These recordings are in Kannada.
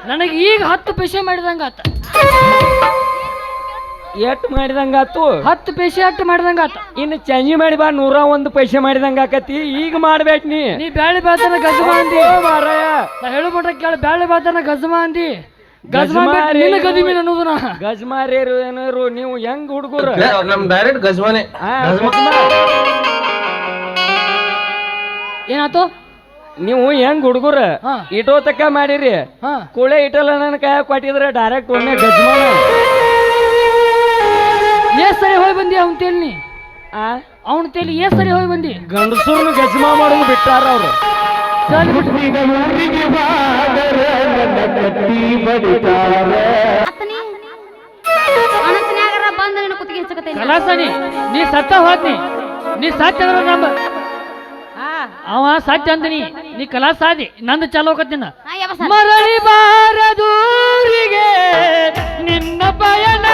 ನನಗೆ ಈಗ 10 ಪೈಸೆ ಮಾಡಿದಂಗ ಆತ. ಎಟ್ ಮಾಡಿದಂಗ ಆತು? 10 ಪೈಸೆ ಅಟ್ಟು ಮಾಡಿದಂಗ ಆತ. ಇನ್ನು ಚಂಜಿ ಮಾಡಿ ಬಾ 101 ಪೈಸೆ ಮಾಡಿದಂಗ ಆಕತಿ. ಈಗ ಮಾಡ್ಬೇಕ ನೀ ಬ್ಯಾಳಿ ಬಾತನ ಗಜಮ ಅಂದಿ ಮಾರಾಯ. ನಾ ಹೇಳು ಮಟ್ಟ ಕೇಳ, ಬ್ಯಾಳಿ ಬಾತನ ಗಜಮ ಅಂದಿ. ಗದಿಮಿ ಅನ್ನೋದನ ಗಜ್ಮಾರೇರು ಏನಾರು ನೀವು ಹೆಂಗ್ ಹುಡುಗರು? ನಮ್ ಡೈರೆಕ್ಟ್ ಗಜ್ಮಾನೆ. ಏನಾತು? ನೀವು ಹೆಂಗ್ ಹುಡುಗರ ಇಟೋ ತಕ್ಕ ಮಾಡಿರಿ. ಕೂಳೆ ಇಟಲ್ಲ ನನ್ನ ಕೈ ಕೊಟ್ಟಿದ್ರೆ ಡೈರೆಕ್ಟ್ ಒಮ್ಮೆ ಗಜ್ಮಾನ. ಸರಿ ಹೋಗಿ ಬಂದಿ ಅವನ್ ತೇಲಿ. ಅವನ ತೇಲಿ ಸರಿ ಹೋಗಿ ಬಂದಿ. ಗಂಡಸೂರ್ನು ಗಜ್ಮಾ ಮಾಡೋದು ಬಿಟ್ಟಾರ ಅವ್ರು. ನೀ ಸತ್ತ ಹೋದ್ನಿ, ನೀ ಸತ್ಯ ನಂಬ. ಅವ ಸತ್ಯ ಅಂತೀನಿ, ನೀ ಕಲಾಸ ಆದಿ. ನಂದು ಚಾಲು ಹೋಗತ್ತಿನ. ಮರಳಿ ಬಾರದೂರಿಗೆ ನಿನ್ನ ಪಯಣ,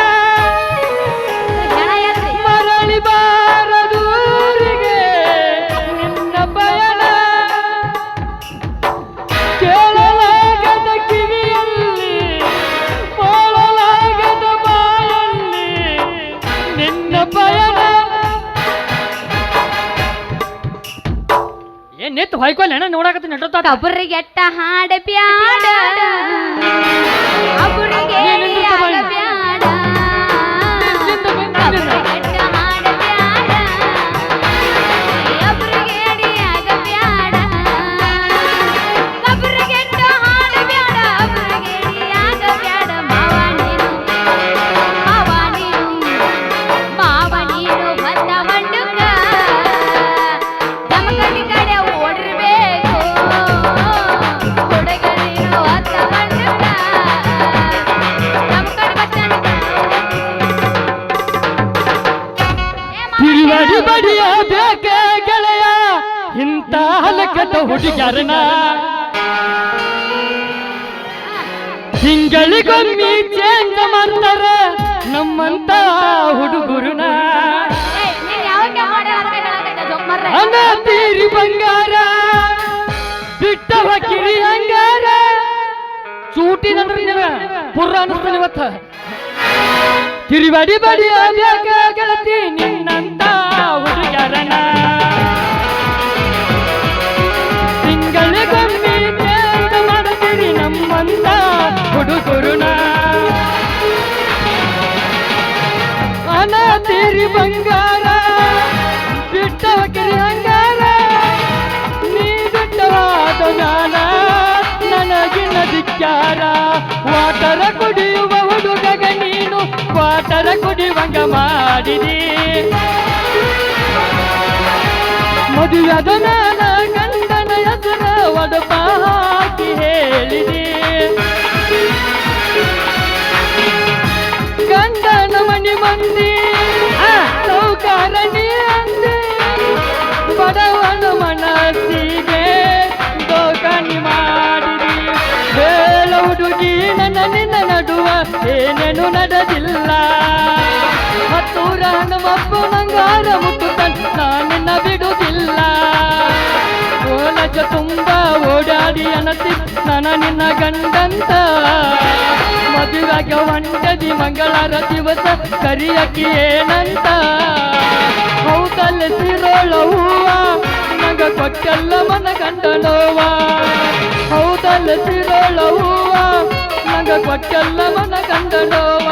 ಮರಳಿ ಬಾರದೂರಿಗೆ ನಿನ್ನ ಪಯಣ, ಕೇಳಲಾಗದ ಕಿವಿಯಲ್ಲಿ ಕೇಳಲಾಗದ ಬಾಯಲ್ಲಿ ನಿನ್ನ ಪಯಣ. ನೆತ್ತು ಹೊಯ್ಕೊಲ್ಲ ನೋಡಕತ್ತೀನಿ ನೆಟ್ಟೋತ. ಒಬ್ಬರಿಗೆ ಎಟ್ಟ ಹಾಡ ಬ್ಯಾಡ, ಒಬ್ಬರಿಗೆ ಬಡಿಯ ಬೇಕ ಗೆಳೆಯ ಇಂಥ ಹಲಕದ ಹುಡುಗರನ, ತಿಂಗಳಿಗೊಮ್ಮೆ ಚೇಂಜ್ ಮಾಡ್ತಾರ ನಮ್ಮಂತ ಹುಡುಗರುನ. ತೀರಿ ಬಂಗಾರ ಬಿಟ್ಟವ ಕಿರಿ ಹಂಗಾರ ಚೂಟಿನಂದ್ರ ಪುರ ಅನಿಸ್ತಾನೆ ಇವತ್ತ. ತಿರುವಡಿ ಬಡಿಯ ಬೇಕ ಗೆಳತಿ ನಿನ್ನಂತ ಹುಡುಗರನ, ತಿಂಗಳಿಗೊಮ್ಮೆ ಚೇಂಜ್ ಮಾಡ್ತೀರಿ ನಮ್ಮಂತ ಹುಡುಗರುನ. ತೀರಿ ಬಂಗಾರ ಬಿಟ್ಟವ ಕಿರಿ ಹಂಗಾರ, ನೀ ಬಿಟ್ಟವಾದ ಜ್ಞಾನ ನನಗಿನ ಧಿಕ್ಕಾರ. ವಾಟರ ಕುಡಿಯುವ ಹುಡುಗಗ ನೀನು ವಾಟರ ಕುಡಿಯುವಂಗ ಮಾಡಿದಿ. ಮದುವೆದ ನಾನ ಗಂಡನ ಹೆಸರ ಒಡಪ ಹಾಕಿ ಹೇಳಿದಿ. ಗಂಡನ ಮನಿ ಮಂದಿ ಸೌಕಾರಣಿ ಅಂದೆ, ಬಡವನ ಮನಸ್ಸಿಗೆ ದೋಕಾಣಿ ಮಾಡಿದಿ. ಹೇಳ ಹುಡುಗಿ ನನ್ನ ನಿನ್ನ ನಡುವ ಏನೇನು ನಡೆದಿಲ್ಲ. ಹತ್ತೂರ ನಮ್ಮಪ್ಪು ನಂಗಾರ ಮುಟ್ಟುತ್ತ ನಾನಿನ್ನ ಬಿಡುವುದಿಲ್ಲ. ಓಲಜ ತುಂಬ ಓಡಾಡಿ ಅನತಿ ನನ್ನ ನಿನ್ನ ಗಂಡಂತ. ಮದುವೆಗ ಒಂಟದಿ ಮಂಗಳಾರ ದಿವಸ ಕರಿಯಕಿ ಏನಂತ. ಹೌದಲ್ಲ ಸಿರೋಳ ಹೂವ ನಂಗ ಕೊಟ್ಟಲ್ಲ ಮನ ಗಂಡನೋವ. ಹೌದಲ್ಲ ಸಿರೋಳ ಹೂವ ನಂಗ ಕೊಟ್ಟಲ್ಲ ಮನ ಗಂಡನೋವ.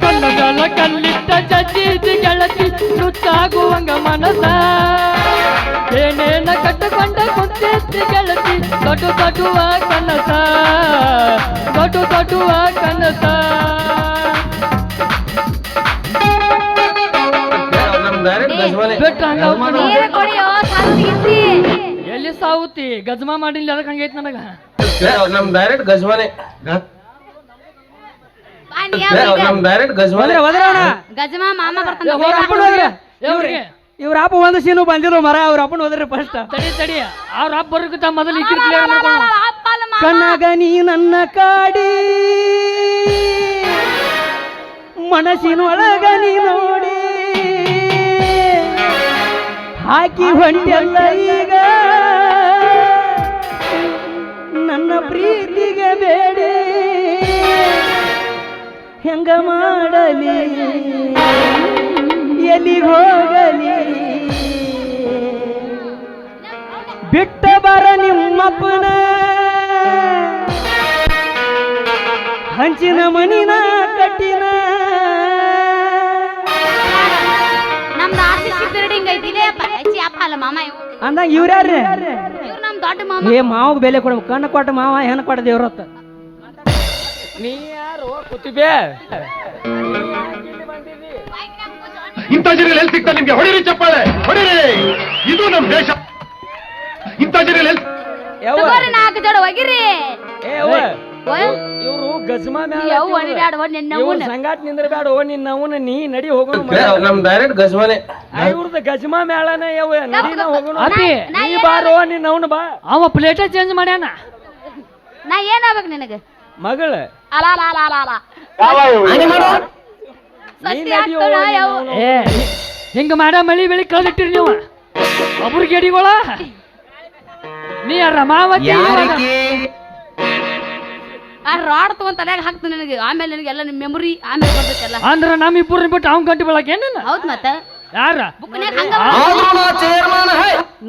ಕಲ್ಲಗಲ ಕಲ್ಲಿಟ್ಟ ಜಜ್ಜಿದಿ ಗೆಳತಿ ಸುತ್ತಾಗುವಂಗ ಮನಸ. ಏನೇನ ಕಟ್ಟಕೊಂಡ ಕುಂತಿದ್ದಿ ಗೆಳತಿ ದೊಡ್ಡ ದೊಡ್ಡುವ ಕನಸ, ದೊಡ್ಡ ದೊಡ್ಡುವ ಕನಸ. ಎಲ್ಲಿ ಸಾವುತಿ ಗಜ್ಮಾ ಮಾಡಿಲ್ಲ ಅದಕ್ಕೆ ಹಂಗೈತಿ ನನಗ. ನಮ್ ಡೈರೆಕ್ಟ್ ಗಜ್ಮಾನೆ. ನಮ್ ಡೈರೆಕ್ಟ್ ಗಜ್ಮಾನೆ. ಗಜಮಾ ಮಾಮ ಬರ್ತಾನೆ. ಇವ್ರ ಅಪ್ಪ ಒಂದು ಸೀನು ಬಂದಿರೋ ಮರ. ಅವ್ರ ಅಪ್ಪನ ಹೋದ್ರಿ ಫಸ್ಟ್. ತಡಿ ಅವ್ರ ಅಪ್ಪ ಬರೋಕ್ಕಿಂತ ಮೊದಲು ಕಣ್ಣಾಗ ನೀ ನನ್ನ ಕಾಡಿ ಮನಸ್ಸಿನೊಳಗ ನೀ ನೋಡಿ ಹಾಕಿ ಹೊಂಟೆಲ್ಲ ಈಗ ಹೋಗಲಿ ಎಲ್ಲಿಗೆ ಹೋಗಲಿ ಬಿಟ್ಟ ಬರ ನಿಮ್ಮಪ್ಪನ ಹಂಚಿನ ಮನಿನ ಕಟ್ಟಿನ ನಮ್ದು ಆರ್ಟಿಸಿ ಬಿಲ್ಡಿಂಗ್ ಐತಿ ಇಲ್ಲೇ ಅಪ್ಪ ಅಲ್ಲ ಮಾಮ ಅಂದಂಗ ಇವ್ರ್ಯಾರ್ರಿ ಇವ್ರು ನಮ್ ದೊಡ್ಡ ಮಾಮ ಏ ಮಾವಗ್ ಬೆಲೆ ಕೊಡ್ಬೇಕು ಕಣ್ಣು ಕೊಟ್ಟ ಮಾವ ಹೆಣ್ಣು ಕೊಟ್ಟ ದೇವ್ರತ್ತ ನೀ ಯಾರು ಕೂತಿಬೇ ಇಂಥ ಜನ ಎಲ್ಲಿ ಸಿಗ್ತಾರೆ ನಿಮ್ಗೆ? ಹೊಡಿರಿ ಚಪ್ಪಾಳೆ, ಹೊಡಿರಿ. ಇದು ನಮ್ ದೇಶ. ಇಂಥ ಜನ ಎಲ್ಲಿ ತಗೋರಿ 4 ಜೋಡ ಹೋಗಿರಿ ಇವ್ರು ಗಜ್ಮಾ ಯವ್ವ ನಿಡ್ಯಾಡ ನಿನ್ನವ್ವನ ಸಂಗಾಟ ನಿಂದ್ರಬೇಡ ನಿನ್ನವನ ನೀ ನಡಿ ಹೋಗೋಣ ನಮ್ ಡೈರೆಕ್ಟ್ ಗಜ್ಮಾನೆ. ಇವ್ರದ ಗಜ್ಮಾ ಮೇಳನ ಯವ್ವ ನಡಿ ನಾ ಹೋಗೋಣ ಅಪ್ಪಿ ನೀ ಬಾರೋ ನಿನ್ನವನ ಬಾ ಅವ ಪ್ಲೇಟ ಚೇಂಜ್ ಮಾಡ್ಯಾನ. ನಾ ಏನಾಗ್ಬೇಕು ನಿನಗೆ ಮಗಳ ಅಲ ಅಲ ಅಲ ಅಲ ಅಲ ಸತ್ಯ ನಡಿ ಆಗ್ತಾಳ ಯವ್ವ. ಏ ಹಿಂಗ ಮಾಡ ಮಳಿ ಬೆಳಿ ಕಳ್ದಿಟ್ಟಿರಿ ನೀವು ಒಬ್ರು ಗೆಡಿಗಳ ನೀ ರಮಾವತಿ ಆ ರಾಡ್ ತಗೊಂಡ್ ತಲೆಯಾಗ ಹಾಕ್ತೀನಿ ನಿನಗೆ ಆಮೇಲೆ ನಿನಗೆಲ್ಲ ನಿಮ್ ಮೆಮೊರಿ ಆಮೇಲೆ ಬರ್ತೈತೆಲ್ಲ ಅಂದ್ರ ನಮ್ ಇಬ್ಬರನ್ನ ಬಿಟ್ಟು ಅವ್ನ್ ಗಂಟೆ ಬೆಳಕ ಏನ ಹೌದ್ ಮತ್ತ ಯಾರ ಬುಕ್ನ್ಯಾಗ ಹಂಗ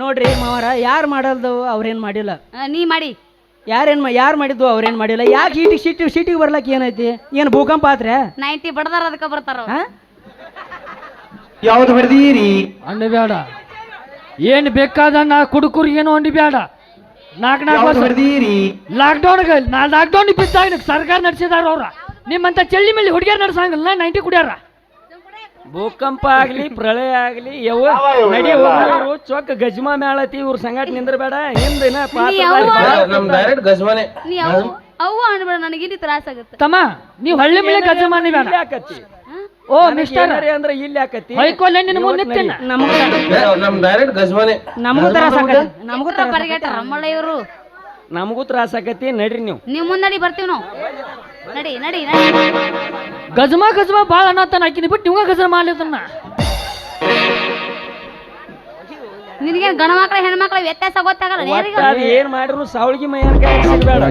ನೋಡ್ರಿ ಮಾವರ ಯಾರು ಮಾಡಲ್ದು ಅವ್ರೇನ್ ಮಾಡಿಲ್ಲ ನೀ ಮಾಡಿ ಯಾರು ಮಾಡಿದ್ದು ಅವ್ರೇನ್ ಮಾಡಿಲ್ಲ ಯಾಕೆ ಸೀಟಿಗೆ ಬರ್ಲಕ್ ಏನೈತಿ ಏನ್ ಭೂಕಂಪ ಆತ್ರೆ 90 ಬಡದಾರ ಅದಕ್ಕೆ ಬರ್ತಾರ ಅವ್ರು. ಯಾವ್ದು ಹೊಡೆದೀರಿ? ಅಂಡ ಬೇಡ ಏನ್ ಬೇಕಾದ ನಾ ಕುಡುಕರಿಗೇನು ಅಂಡಿ ಬೇಡ ಯಾವ್ದು ಹೊಡೆದೀರಿ? ಲಾಕ್ಡೌನ್ ಬಿದ್ದಾಗ ಸರ್ಕಾರ ನಡೆಸಿದಾರ ಅವ್ರ ನಿಮ್ಮಂತ ಚೆಳ್ಳಿ ಮೇಲೆ ಹುಡುಗಿಯರ್ ನಡ್ಸಂಗಿಲ್ಲ 90 ಕುಡಿಯಾರ. ಭೂಕಂಪ ಆಗ್ಲಿ ಪ್ರಳಯ ಆಗ್ಲಿ ಯವ್ವ ನಡಿ ಹೋಗೋರು ಚೊಕ್ಕ ಗಜ್ಮಾ ಮೇಳತಿ ಇವ್ರ ಸಂಗಾಟ ನಿಂದ್ರಬೇಡ ಹಿಂದಿನ ನಮ್ ಡೈರೆಕ್ಟ್ ಗಜ್ಮಾನೆ. ನೀ ಅವ್ವ ಅನ್ಬೇಡ ನನಗೆ ಇಲ್ಲಿ ತ್ರಾಸ ಆಗುತ್ತೆ ತಮ್ಮ ನೀವ್ ಹಳ್ಳಿ ಮೇಲೆ ಗಜ ಮಾಡಿ ಬೇಡ. ಆಕತಿ ಓ ಮಿಸ್ಟರ್ ಅಂದ್ರೆ ಇಲ್ಲಿ ಆಕತಿ ಹೊಯ್ಕೊಲ್ಲ ನಿನ್ನ ಮುಂದೆ ನಿಂತೇನ. ನಮ್ ಡೈರೆಕ್ಟ್ ಗಜ್ಮಾನೆ. ನಮಗೂ ತ್ರಾಸ ನಮಗೂ ಪರಿಗೆಟ್ಟಾರ ಮಳ್ಳ ಇವರು ನಮಗೂ ತ್ರಾಸ ಆಕತಿ ನಡ್ರಿ ನೀವು ಮುಂದೆ ನಡಿ ಬರ್ತೀವಿ ನಾವು ನಡಿ ನಡಿ ನಡಿ ಗಜಮಾ ಬಾಳ ಅನ್ನತಾನ ಹಾಕಿನಿ ಬಿಟ್ಟು ನಿಮ್ಗ ಗಜ ಮಾಡ್ಲಿದನ್ನ ನಿನಗೆ ಗಣ ಮಕ್ಳ ಹೆಣ್ಮಕ್ಳ ವ್ಯತ್ಯಾಸ ಗೊತ್ತಾಗಲ್ಲ ನೇರಿಗೆ ಒಟ್ಟಾರೆ ಏನ್ ಮಾಡಿದ್ರು ಸಾವಳಿಗೆ ಮೈಯನ್ಕಾಯಿ ಸಿಗ್ಬೇಡ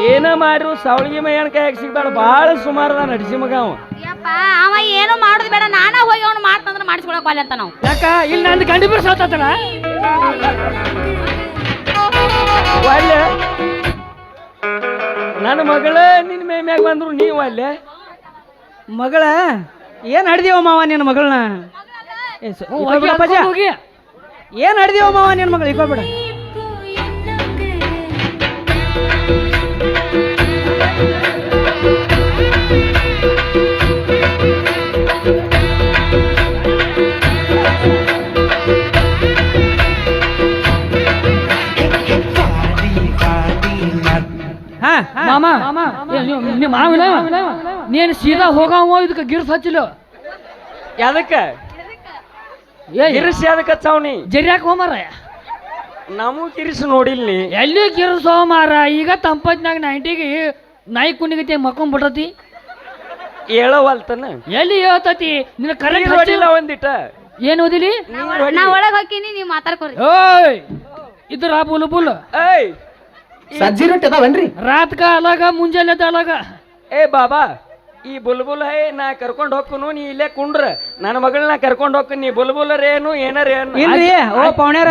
ಏನ ಮಾಡ್ರು ಸಾವಳಿಗೆ ಮೈಯನ್ಕಾಯಿ ಸಿಗ್ಬೇಡ ಬಾಳ ಸುಮಾರದ ನಡಿಸಿ ಮಗ ಅವ ಯಪ್ಪ ಅವ ಏನು ಮಾಡುದು ಬೇಡ ನಾನ ಹೋಗಿ ಅವ್ನು ಮಾಡ್ತಂದ್ರೆ ಮಾಡಿಸ್ಕೊಳಕ್ ವಾಲೆ ಅಂತ ನಾವು ಯಾಕ ಇಲ್ಲಿ ನಂದು ಗಂಡಿ ಬಿರ್ ಸಾತಾತನ ಒಳ್ಳೆ ನನ್ನ ಮಗಳ ನಿನ್ ಮೈ ಮ್ಯಾಗ ಬಂದ್ರು ನೀವು ಅಲ್ಲೇ ಮಗಳ ಏನ್ ಹಡ್ದೀವ ಮಾವ ನಿನ್ನ ಮಗಳನ್ನ ಹೋಗಿ ಏನ್ ಹಡ್ದೀವ ಮಾವ ನಿನ್ನ ಮಗಳು ಇಕ್ಕೊಳ್ಬೇಡ ಮಾಮ ನಿಮ್ಮ ಮಾವಿನ ನೀನು ಸೀದಾ ಹೋಗವ ಇದಕ್ಕೆ ಗಿರ್ಸ್ ಹಚ್ಚಿಲ್ಲ ಯಾದಕ್ಕ ಗಿರಿಸಿ ಅದಕ್ಕೆ ಹಚ್ಚವ್ನಿ ಜರಿಯಾಕ ಹೋಮಾರ ನಮಗೂ ಗಿರಿಸಿ ನೋಡಿಲ್ನಿ ಎಲ್ಲಿ ಗಿರ್ಸ್ ಹೋಮಾರ ಈಗ ತಂಪತ್ನಾಗ 90ಗೆ ನಾಯಿ ಕುಣಿಗತಿ ಮಕ್ಕೊಂಡ್ಬಿಟ್ಟತಿ ಹೇಳವಲ್ತನ ಎಲ್ಲಿ ಹೇಳ್ತತಿ ನಿನ್ನ ಕರೆಕ್ಟ್ ಹೊಡಿಲ್ಲ ಒಂದಿಟ ಏನ್ ಓದಿಲಿ ನಾ ಒಳಗ್ ಹೋಗ್ತೀನಿ ನೀವು ಮಾತಾಡ್ಕೊರಿ ಓಯ್ ಇದ್ರ ಬುಲ್ ಬುಲ್ ಏಯ್ ಸಜ್ಜಿ ರೊಟ್ಟಿ ಅದಾವನ್ರಿ? ರಾತ್ಕ ಅಲಾಗ ಮುಂಜಾನೆ ಅಲಾಗ ಏ ಬಾಬಾ ಈ ಬುಲ್ಬುಲ್ ಹೈ ನಾ ಕರ್ಕೊಂಡ್ ಹೋಗ್ಕನು ನೀ ಇಲ್ಲೇ ಕುಂಡ್ರ ನನ್ನ ಮಗಳನ್ನ ಕರ್ಕೊಂಡ್ ಹೋಗ್ಕನ್ ನೀ ಬುಲ್ಬುಲರ್ ಏನು ಏನಾರ ಏನು ಇಲ್ರಿ ಓ ಪೌಣ್ಯಾರ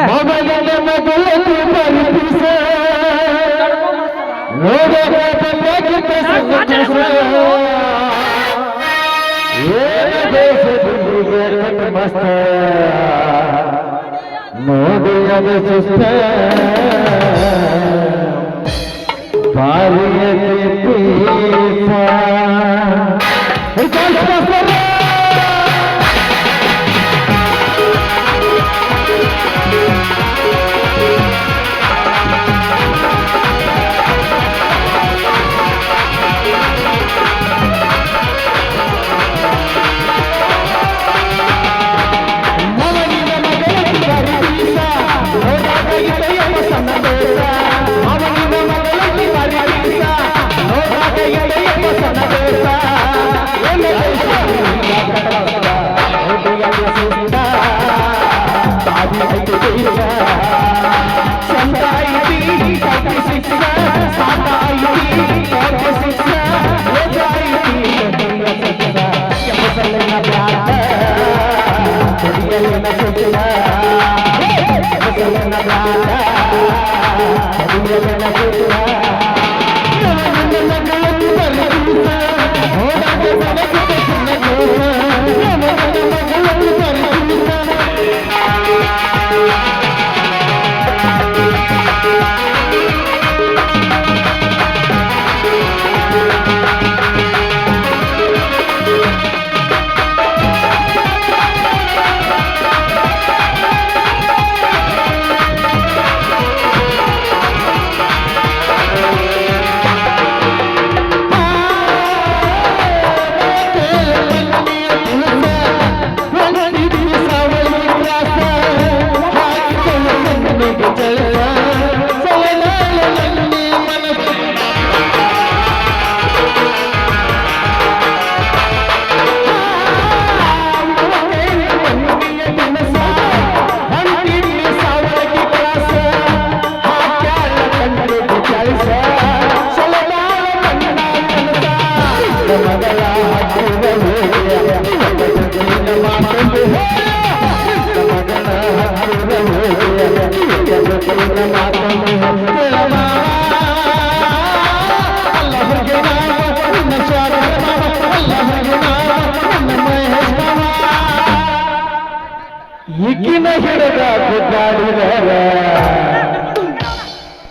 ಈಗಿನ ಹಿಡಿದ ಗುದ್ದಾಡಿದರ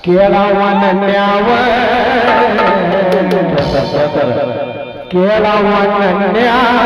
ಕೇಳವನ್ಯಾವ ಕೇಳವನ್ಯಾವ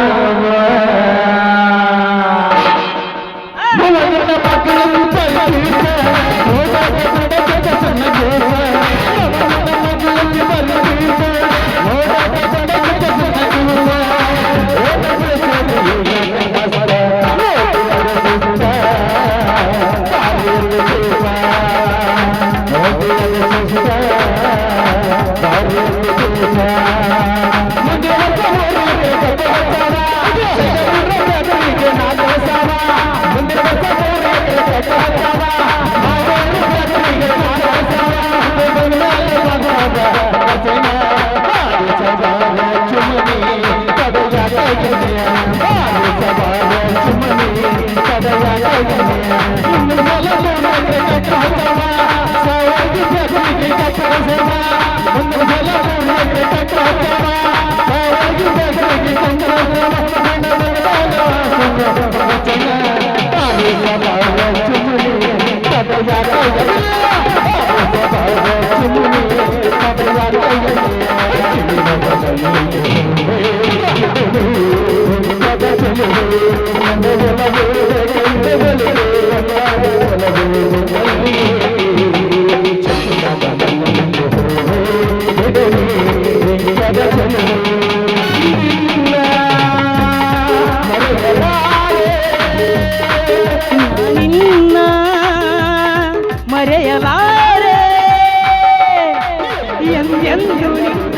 ನಿನ್ನ ಮರೆಯಲಾರೆ ಎಂದೆಂದು ನಿನ್ನ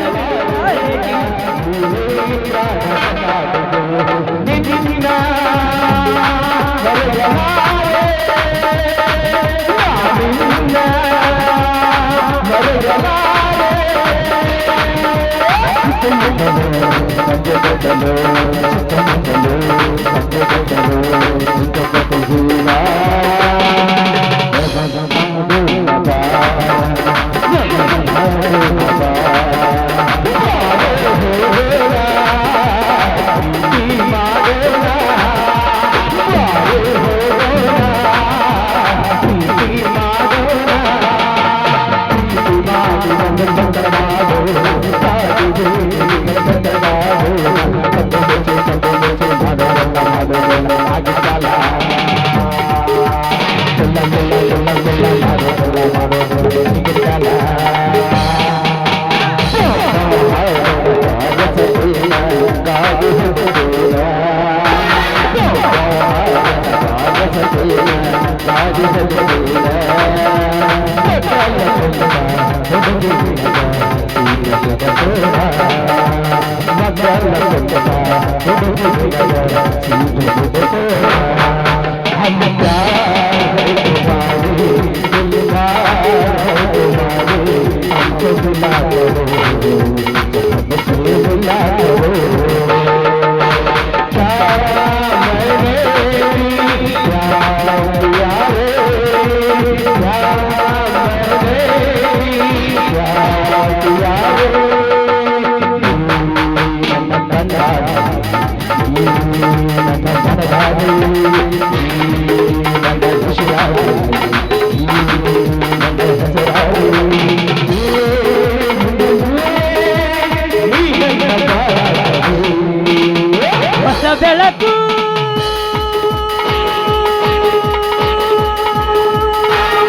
ಹೊಸ ಬೆಳಕು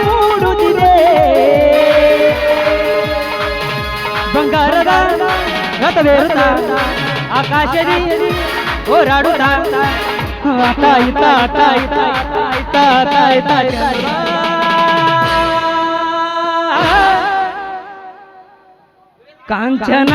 ಮೂಡುತ್ತಿದೆ ಬಂಗಾರದ ರಥವೇರುತ್ತ ಆಕಾಶದಿ ಹೋರಾಡುತ್ತಾ ಆತ ಇತ್ತ ಆತ ಇತ್ತ ಆಯ್ತ ಆತ ಆಯ್ತ ಕಾಂಚನ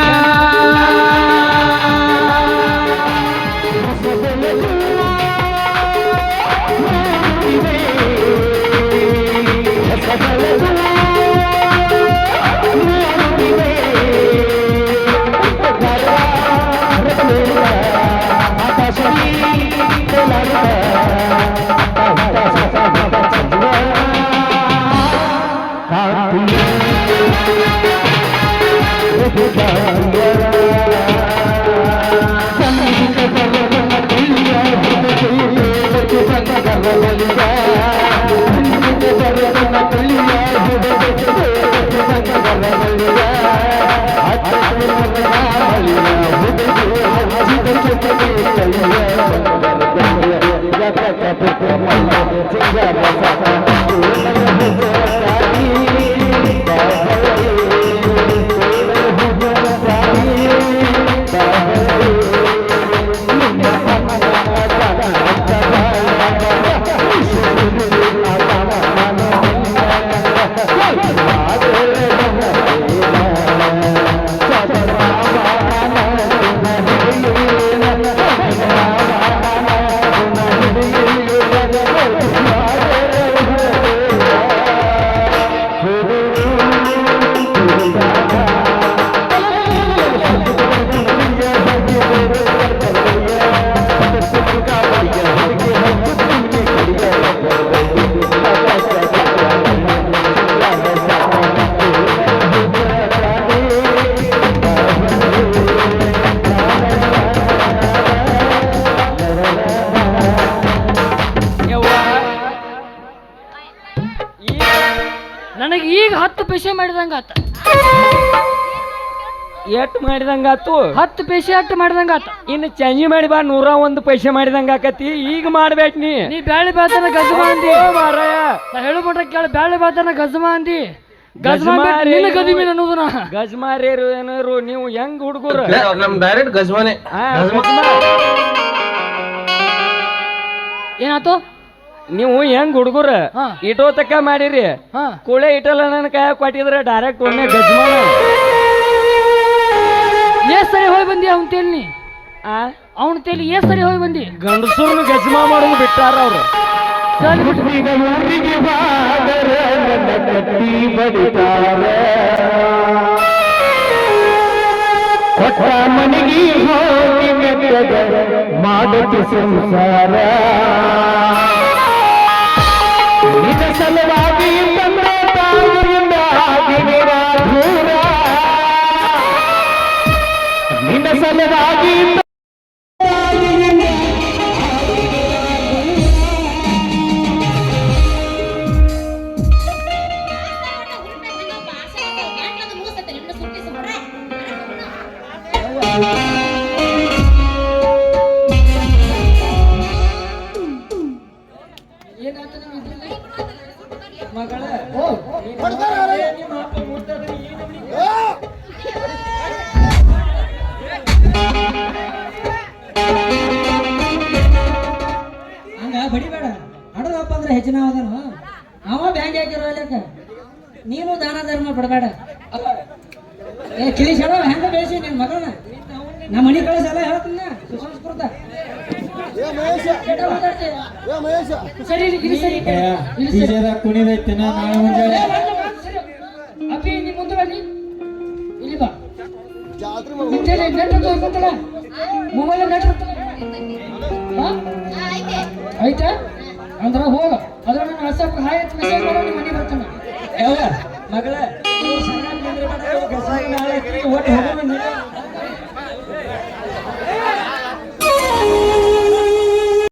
ಕಾಂತಿ ನನಗೆ ಈಗ 10 ಪೈಸೆ ಮಾಡಿದಂಗ ಆತ. ಎಟ್ ಮಾಡಿದಂಗಾತು 10 ಪೈಸೆ ಅಟ್ಟು ಮಾಡಿದಂಗ ಆತ. ಇನ್ನು ಚೇಂಜ್ ಮಾಡಿ ಬಾ 101 ಪೈಸೆ ಮಾಡಿದಂಗ ಆಕತಿ. ಈಗ ಮಾಡ್ಬೇಕ ನೀ ಬ್ಯಾಳಿ ಬಾತನ ಗಜಮ ಅಂದಿ ಮಾರಾಯ. ನಾ ಹೇಳು ಮಟ್ಟ ಕೇಳ ಬ್ಯಾಳಿ ಬಾತನ ಗಜಮ ಅಂದಿ. ಗಜಮ ನಿನ್ನ ಗದಿಮಿ ಅನ್ನೋದನ ಗಜ್ಮಾರೇರು ಏನಾರು ನೀವು ಹೆಂಗ್ ಹುಡುಗರು ನಮ್ ಡೈರೆಕ್ಟ್ ಗಜ್ಮಾನೆ. ಏನಾತು? ನೀವು ಹೆಂಗ್ ಹುಡುಗರ ಹಾ. ಇಟೋ ತಕ್ಕ ಮಾಡಿರಿ. ಹಾ ಕೂಳೆ ಇಟಲ್ಲ ನನ್ನ ಕೈ ಕೊಟ್ಟಿದ್ರೆ ಡೈರೆಕ್ಟ್ ಒಮ್ಮೆ ಗಜ್ಮಾನ. ಸರಿ ಹೋಗಿ ಬಂದಿ ಅವನ್ ತೇಲಿ. ಅವನ ತೇಲಿ ಸರಿ ಹೋಗಿ ಬಂದಿ. ಗಂಡಸೂರ್ನು ಗಜ್ಮಾ ಮಾಡೋದು ಬಿಟ್ಟಾರ ಅವ್ರು. ಕೊಟ್ಟ ಮನೆಗೆ ಹೋಗಿ ಮಾಡುತ್ತ ಸಂಸಾರ ನಿನ್ನ ಸಲುವಾಗಿ ತಂದೆ ತಾಯಿಯಿಂದ ಆಗಿನ ದೂರ ನಿನ್ನ ಸಲುವಾಗಿ ಹಂಗ ಬಡಿಬೇಡ. ಹಡದಪ್ಪ ಅಂದ್ರೆ ಹೆಚ್ಚಿನ ಹೋದನು ಅವ ಬ್ಯಾಂಕ್ ಹಾಕಿರೋ ಲೆಕ್ಕ. ನೀನು ದಾನ ಧರ್ಮ ಬಿಡಬೇಡ. ಕಿಳಿಸಡ ಹೆಂಗ ಬೇಸಿ ನಿನ್ ಮಗಳನ್ನ ನಮ್ಮ ಮನೆ ಕಳಿಸಲ್ಲ ಹೇಳ್ತೀನ ಸುಸಂಸ್ಕೃತ. ಕುಣಿದೈತೆ ನಾಳೆ ಮುಂಜಾನೆ ಅಪ್ಪಿ ನೀ ಮುಂದೆ ಬನ್ನಿ. ಇಲ್ಲಿ ಬಾ. ಮೊಬೈಲ್ ನೆಟ್ ಆಯ್ತಾ ಅಂದ್ರ ಹೋಗ ಅದ್ರ ನನ್ನ ವಾಟ್ಸಪ್ ಹಾಯ್ ಅಂತ ಮೆಸೇಜ್ ಮಾಡೋ ನಿಮ್ಮ ಮನೆ ಬರ್ತಾನೆ. ಮಗಳ